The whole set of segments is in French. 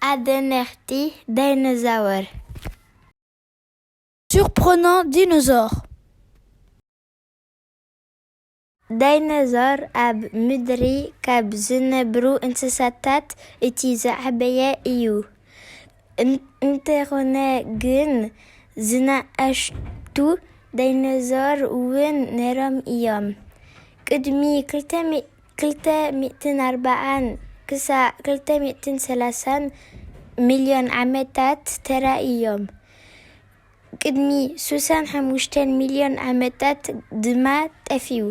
Adenerti dinosaure. Surprenant dinosaure. Dinosaure ab ምድሪ ካብ ዝነብሩ እንስሳታት እቲ ዝዓበየ እዩ። እንተኾነ ግን ዝናኣሽቱ ዳይኖዞር እውን ነይሮም እዮም። ቅድሚ 240 ክሳብ 230 ሚልዮን ዓመታት ተራእዮም። ቅድሚ 65 ሚልዮን ዓመታት ድማ ጠፍዩ።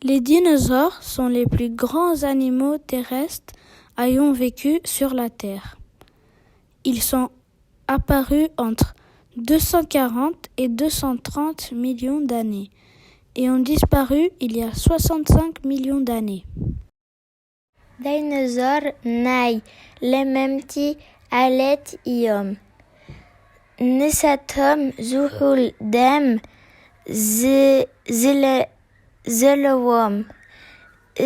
Les dinosaures sont les plus grands animaux terrestres ayant vécu sur la Terre. Ils sont apparus entre 240 et 230 millions d'années et ont disparu il y a 65 millions d'années. ዳይኖዞር ናይ ለመምቲ ዓለት እዮም። ንሳቶም ዝሑል ደም ዘለዎም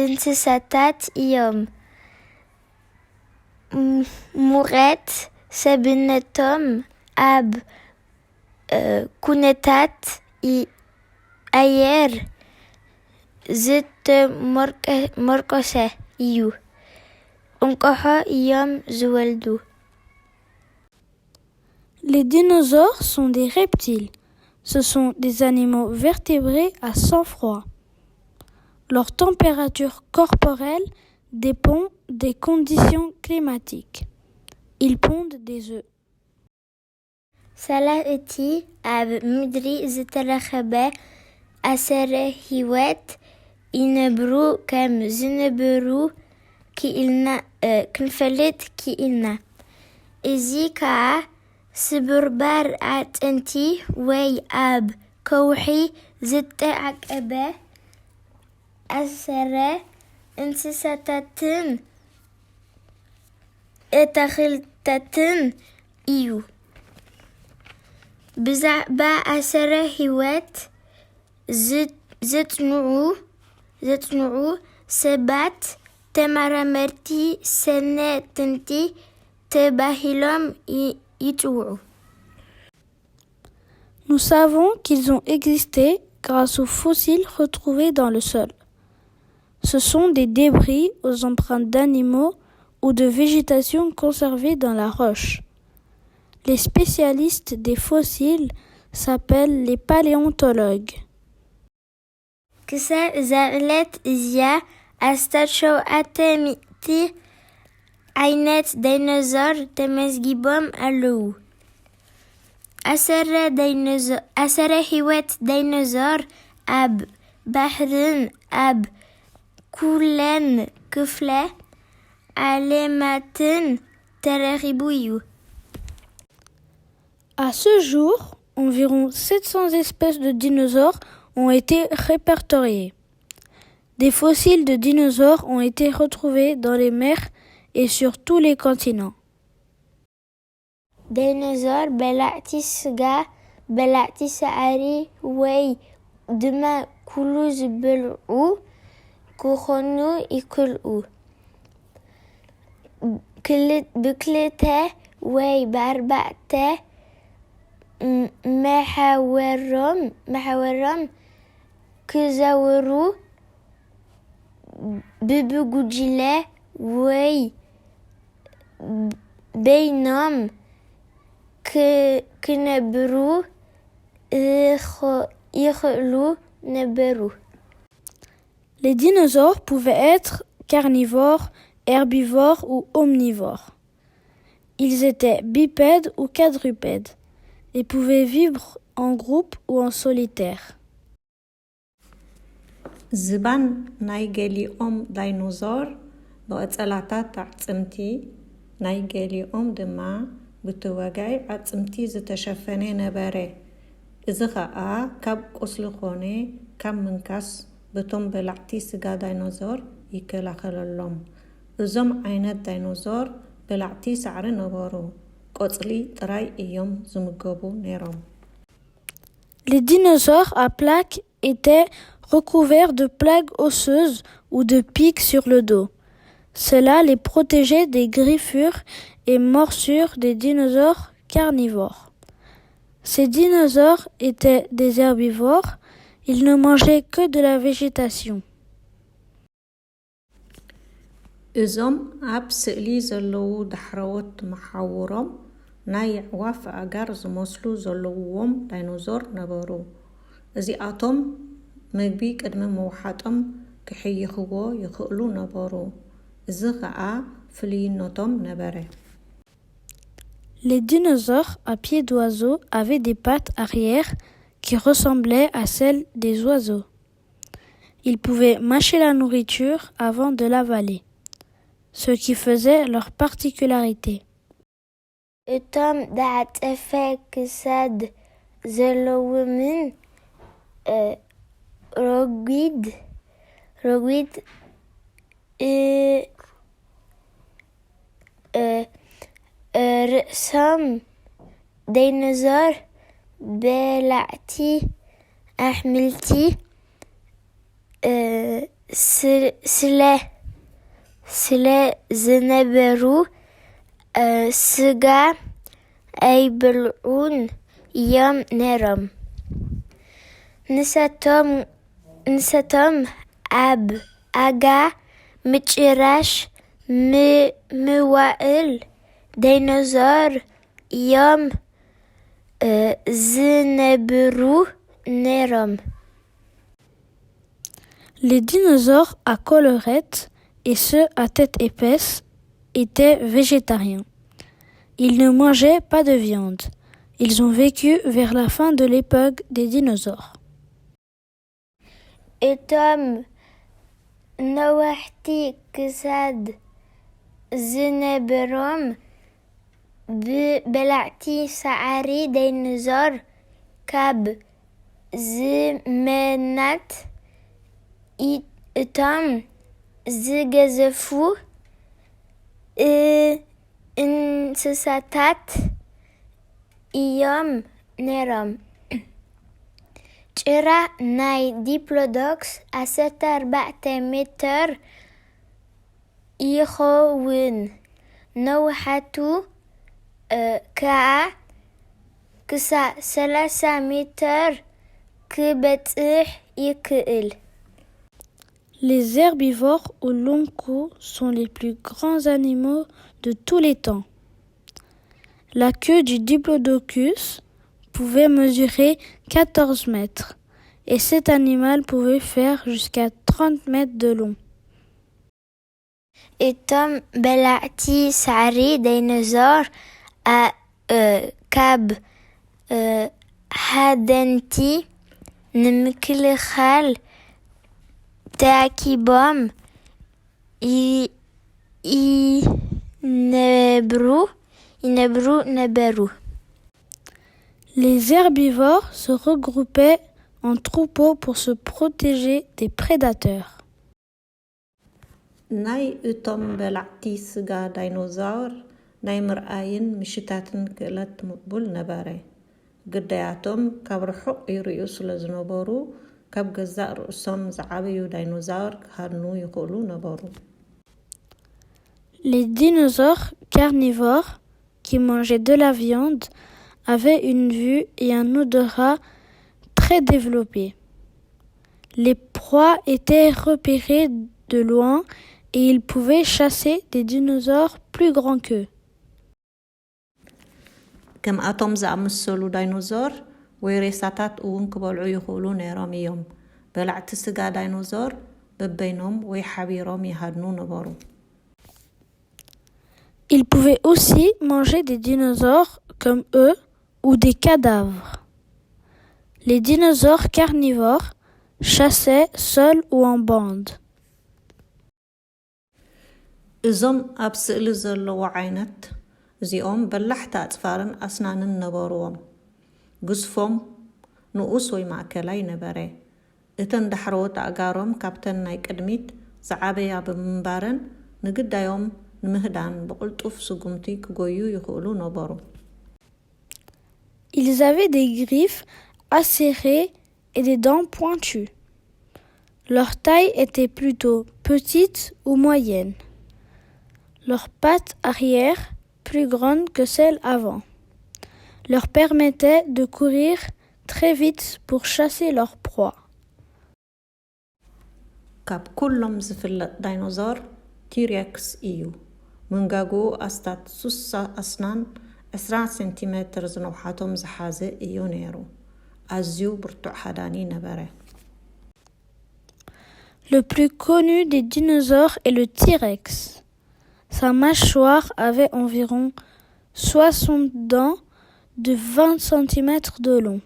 እንስሳታት እዮም። ሙቐት ሰብነቶም ኣብ ኩነታት ኣየር ዝተመርኮሰ እዩ። እንቋሖ እዮም ዝወልዱ። Les dinosaures sont des reptiles. Ce sont des animaux vertébrés à sang froid. Leur température corporelle dépend des conditions climatiques. Ils pondent des œufs. ሰላእቲ ኣብ ምድሪ ዝተረኸበ ኣሰረ ህይወት ይነብሩ ከም ዝነበሩ ክንፈልጥ ክኢልና። እዚ ከዓ ስብርባር ኣጥንቲ ወይ ኣብ ከውሒ ዝተዓቀበ ኣሰረ እንስሳታትን ተኽልታትን እዩ። ብዛዕባ ኣሰረ ህይወት ዘጽንዑ ሰባት ተመራመርቲ ሰነድቲ ተባሂሎም ይጽውዑ። Nous savons qu'ils ont existé grâce aux fossiles retrouvés dans le sol. Ce sont des débris aux empreintes d'animaux ou de végétation conservée dans la roche. Les spécialistes des fossiles s'appellent les paléontologues. ክሳብ ዛዕለት እዚያ ኣስታት ሚእቲ ዓይነት ዳይኖዞር ተመዝጊቦም ኣለዉ። ኣሰረ ህይወት ዳይኖዞር ኣብ ባሕርን ኣብ ኩለን ክፍለ ዓለማትን ተረኺቡ እዩ። À ce jour, environ 700 espèces de dinosaures ont été répertoriées. Des fossiles de dinosaures ont été retrouvés dans les mers et sur tous les continents. ዳይኖዞር በላዕቲ ስጋ፣ በላዕቲ ሳዕሪ ወይ ድማ ኩሉ ዝበልዑ ክኾኑ ይኽእሉ። ብክልተ ወይ ብኣርባዕተ መሓወሮም ክዘውሩ ብጉጅለ ወይ በይኖም ክነብሩ ይኽእሉ ነበሩ። Les dinosaures pouvaient être carnivores, herbivores ou omnivores. Ils étaient bipèdes ou quadrupèdes et pouvaient vivre en groupe ou en solitaire. ዝባን ናይ ገሊኦም ዳይኖዞር ብቐጸላታት ኣዕጽምቲ ናይ ገሊኦም ድማ ብተወጋይ ኣጽምቲ ዝተሸፈነ ነበረ። እዚ ከዓ ካብ ቁስሊ ኾነ ካብ ምንካስ በቶም በላዕቲ ስጋ ዳይኖዞር ይከላኸለሎም። እዞም ዓይነት ዳይኖዞር በላዕቲ ሳዕሪ ነበሩ። ቆጽሊ ጥራይ እዮም ዝምገቡ ነይሮም። Les dinosaures à plaques étaient recouverts de plaques osseuses ou de pics sur le dos. Cela les protégeait des griffures et morsures des dinosaures carnivores. Ces dinosaures étaient des herbivores, ils ne mangeaient que de la végétation. እዞም ኣብ ስእሊ ዘለዉ ዳሕረዎት መሓውሮም ናይ ኣዕዋፍ ኣጋር ዝመስሉ ዘለውዎም ዳይኖዞር ነበሩ። እዚኣቶም ምግቢ ቅድሚ ምውሓጦም ክሕይኽዎ ይኽእሉ ነበሩ። እዚ ከዓ ፍልይነቶም ነበረ። Les dinosaures à pieds d'oiseau avaient des pattes arrière qui ressemblaient à celles des oiseaux. Ils pouvaient mâcher la nourriture avant de l'avaler, ce qui faisait leur particularité. እቶም ዳዕጠፈ ክሳድ ዘለዎምን ረጒድ ርእሶም ዳይኖዞር በላዕቲ ኣሕምልቲ ስለ ዝነበሩ ስጋ ኣይበልዑን እዮም ነይሮም። ንሳቶም ኣብ ኣጋ ምጭራሽ ምዋእል ዳይኖዞር እዮም ዝነበሩ ነይሮም። Les dinosaures à collerette et ceux à tête épaisse étaient végétariens. Ils ne mangeaient pas de viande. Ils ont vécu vers la fin de l'époque des dinosaures. እቶም ነዋሕቲ ክሳድ ዝነበሮም በላዕቲ ሳዕሪ ዳይኖዞር ካብ ዘመናት እቶም ዝገዘፉ እንስሳታት እዮም ነይሮም። ጭራ ናይ ዲፕሎዶክስ 14 ሜትር ይኸውን፣ ነውሓቱ ከዓ ክሳብ 30 ሜትር ክበጽሕ ይክእል። Les herbivores au long cou sont les plus grands animaux de tous les temps. La queue du Diplodocus pouvait mesurer 14 mètres et cet animal pouvait faire jusqu'à 30 mètres de long. እቶም በላዕቲ ሳዕሪ ዳይኖዞር ካብ ሃደንቲ ንምክልኻል ተኣኪቦም ይነብሩ ነበሩ። Les herbivores se regroupaient en troupeaux pour se protéger des prédateurs. ናይ እቶም በላዕቲ ስጋ ዳይኖዛር ናይ ምርኣይን ምሽታትን ክእለት ምቕቡል ነበረ። ግዳያቶም ካብ ርሑቕ ይርዩ ስለ ዝነበሩ ካብ ገዛእ ርእሶም ዝዓበዩ ዳይኖዛር ክሃድኑ ይኽእሉ ነበሩ። Les dinosaures carnivores qui mangeaient de la viande avaient une vue et un odorat très développés. Les proies étaient repérées de loin et ils pouvaient chasser des dinosaures plus grands qu'eux. ከም ኣቶም ዝኣመሰሉ ዳይኖዞር ወይ ሬሳታት እውን ክበልዑ ይኽእሉ ነይሮም እዮም። በላዕቲ ስጋ ዳይኖዞር በበይኖም ወይ ሓቢሮም ይሃድኑ ነበሩ። Ils pouvaient aussi manger des dinosaures comme eux ou des cadavres. Les dinosaures carnivores chassaient seuls ou en bande. እዞም ኣብ ስእሊ ዘለዉ ዓይነት እዚኦም በላሕቲ ኣጽፋርን ኣስናንን ነበርዎም። ግዝፎም ንኡስ ወይ ማእከላይ ነበረ። እተን ዳሕረዎት ኣእጋሮም ካብተን ናይ ቅድሚት ዝዓበያ ብምንባረን ንግዳዮም ንምህዳን ብቕልጡፍ ስጉምቲ ክጎዩ ይኽእሉ ነበሩ። Ils avaient des griffes acérées et des dents pointues. Leur taille était plutôt petite ou moyenne. Leurs pattes arrière, plus grandes que celles avant, leur permettaient de courir très vite pour chasser leur proie. ካብ ኩሎም ዝፍለጥ ዳይኖዞር ቲሬክስ እዩ መንጋጉ ኣስታት 6 ኣስናን 20 ሴንቲሜትር ዝነውሓቶም ዝሓዘ እዩ ነይሩ ኣዝዩ ብርቱዕ ሓዳኒ ነበረ Le plus connu des dinosaures est le T-Rex. Sa mâchoire avait environ 60 dents de 20 cm de long.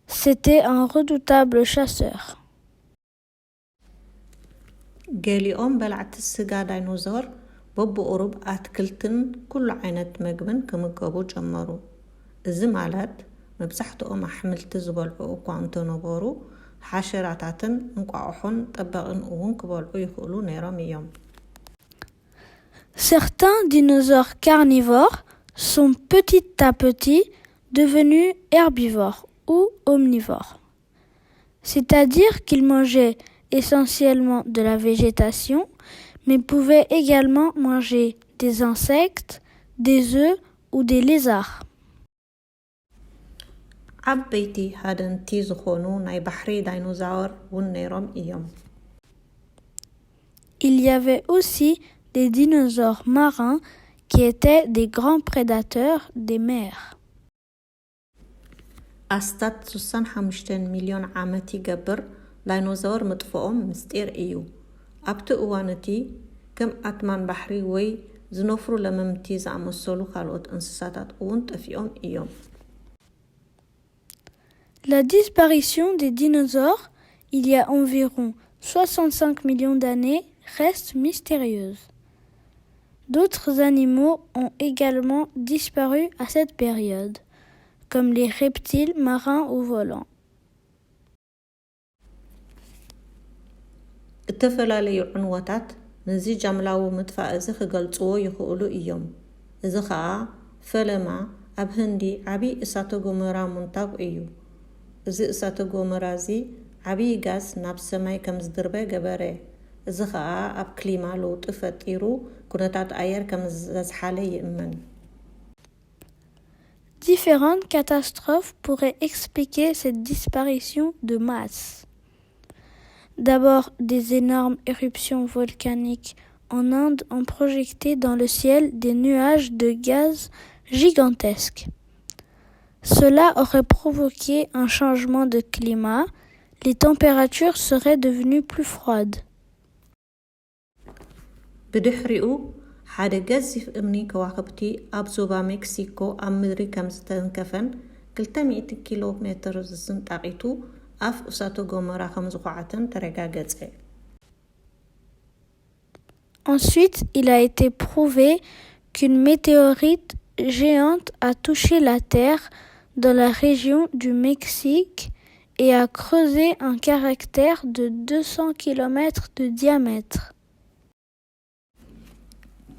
C'était un redoutable chasseur. ገሊኦም በላዕቲ ስጋ ዳይኖዞር በብቁሩብ ኣትክልትን ኩሉ ዓይነት ምግብን ክምገቡ ጀመሩ እዚ ማለት መብዛሕትኦም ኣሕምልቲ ዝበልዑ እኳ እንተነበሩ ሓሸራታትን እንቋቑሖን ጠበቕን እውን ክበልዑ ይኽእሉ ነይሮም እዮም Certains dinosaures carnivores sont petit à petit devenus herbivores ou omnivores. C'est-à-dire qu'ils mangeaient essentiellement de la végétation, mais pouvaient également manger des insectes, des œufs ou des lézards. ዓበይቲ ሃደንቲ ዝኾኑ ናይ ባሕሪ ዳይኖዛውር እውን ነይሮም እዮም Il y avait aussi des dinosaures marins qui étaient des grands prédateurs des mers. ኣስታት 65 ሚሊዮን ዓመት ይገብር ዳይኖዛውር ምጥፍኦም ምስጢር እዩ ኣብቲ እዋን እቲ ከም ኣትማን ባሕሪ ወይ ዝነፍሩ ለመምቲ ዝኣመሰሉ ካልኦት እንስሳታት እውን ጠፊኦም እዮም La disparition des dinosaures, il y a environ 65 millions d'années, reste mystérieuse. D'autres animaux ont également disparu à cette période, comme les reptiles marins ou volants. እተፈላለዩ ዕንወታት ነዚ ጃምላዊ ምጥፋእ እዚ ክገልጽዎ ይኽእሉ እዮም እዚ ከዓ ፈለማ ኣብ ህንዲ ዓብይ እሳተ ጎመራ ምንታግ እዩ እዚ እሳተ ጎመራ እዚ ዓብይ ጋዝ ናብ ሰማይ ከም ዝድርበ ገበረ እዚ ከዓ ኣብ ክሊማ ለውጢ ፈጢሩ ኩነታት ኣየር ከም ዘዝሓለ ይእመን Différentes catastrophes pourraient expliquer cette disparition de masse. D'abord, des énormes éruptions volcaniques en Inde ont projeté dans le ciel des nuages de gaz gigantesques. Cela aurait provoqué un changement de climat, les températures seraient devenues plus froides. ብድሕሪኡ ሓደ ገዚፍ እምኒ ከዋክብቲ ኣብ ዞባ ሜክሲኮ ኣብ ምድሪ ከም ዝተንከፈን 200 ኪሎ ሜትር ዝስንጣቂቱ ኣፍ እሳተ ጎመራ ከም ዝኳዓተን ተረጋገጸ Ensuite, il a été prouvé qu'une météorite géante a touché la Terre dans la région du Mexique et a creusé un cratère de 200 km de diamètre.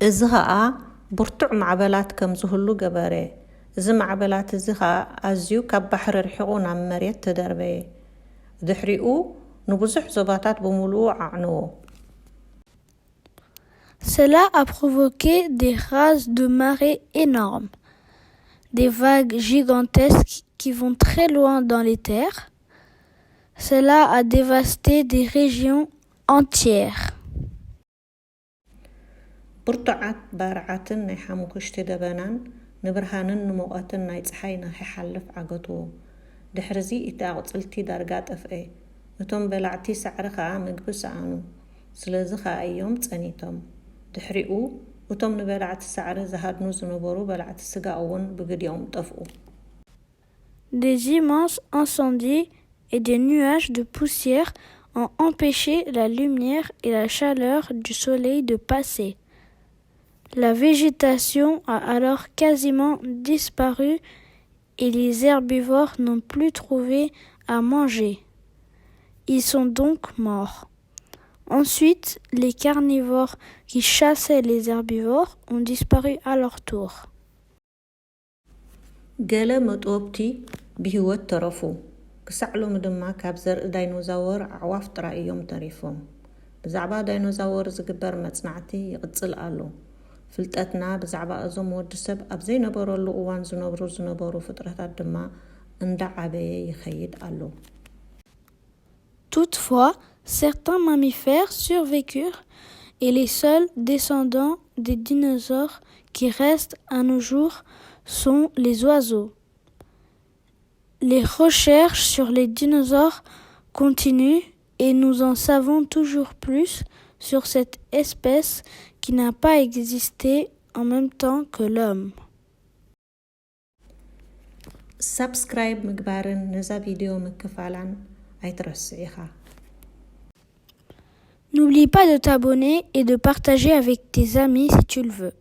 እዚ ከዓ ብርቱዕ ማዕበላት ከም ዝህሉ ገበረ እዚ ማዕበላት እዚ ከዓ ኣዝዩ ካብ ባሕሪ ርሒቑ ናብ መሬት ተደርበየ ድሕሪኡ ንብዙሕ ዞባታት ብምሉኡ ኣዕንዎ Cela a provoqué des rases de marée énormes, des vagues gigantesques qui vont très loin dans les terres. Cela a dévasté des régions entières. ብርቱዓት ባርዓትን ናይ ሓሙክሽቲ ደበናን ንብርሃንን ንሙቐትን ናይ ፀሓይ ንኽሓልፍ ዓገትዎ ድሕርዚ እቲ ኣቕፅልቲ ዳርጋ ጠፍአ እቶም በላዕቲ ሳዕሪ ከዓ ምግቢ ሰኣኑ ስለዚ ከዓ እዮም ፀኒቶም ድሕሪኡ እቶም ንበላዕቲ ሳዕሪ ዝሃድኑ ዝነበሩ በላዕቲ ስጋ እውን ብግዲኦም ጠፍኡ Des immenses incendies et des nuages de poussière ont empêché la lumière et la chaleur du soleil de passer. La végétation a alors quasiment disparu et les herbivores n'ont plus trouvé à manger. Ils sont donc morts. Ensuite, les carnivores qui chassaient les herbivores ont disparu à leur tour. ገለ መጥወብቲ ብህይወት ተረፉ ክሳዕ ሎሚ ድማ ካብ ዘርኢ ዳይኖዛውር ኣዕዋፍ ጥራይ እዮም ተሪፎም ብዛዕባ ዳይኖዛውር ዝግበር መጽናዕቲ ይቕጽል ኣሎ ፍልጠትና ብዛዕባ እዞም ወዲ ሰብ ኣብ ዘይነበረሉ እዋን ዝነበሩ ፍጥረታት ድማ እንዳዓበየ ይኸይድ ኣሎ። Toutefois, certains mammifères survécurent et les seuls descendants des dinosaures qui restent à nos jours sont les oiseaux. Les recherches sur les dinosaures continuent et nous en savons toujours plus sur cette espèce qui n'a pas existé en même temps que l'homme. Subscribe ምግባርን ነዛ ቪድዮ ምክፋላን አይትረስዒኻ። N'oublie pas de t'abonner et de partager avec tes amis si tu le veux.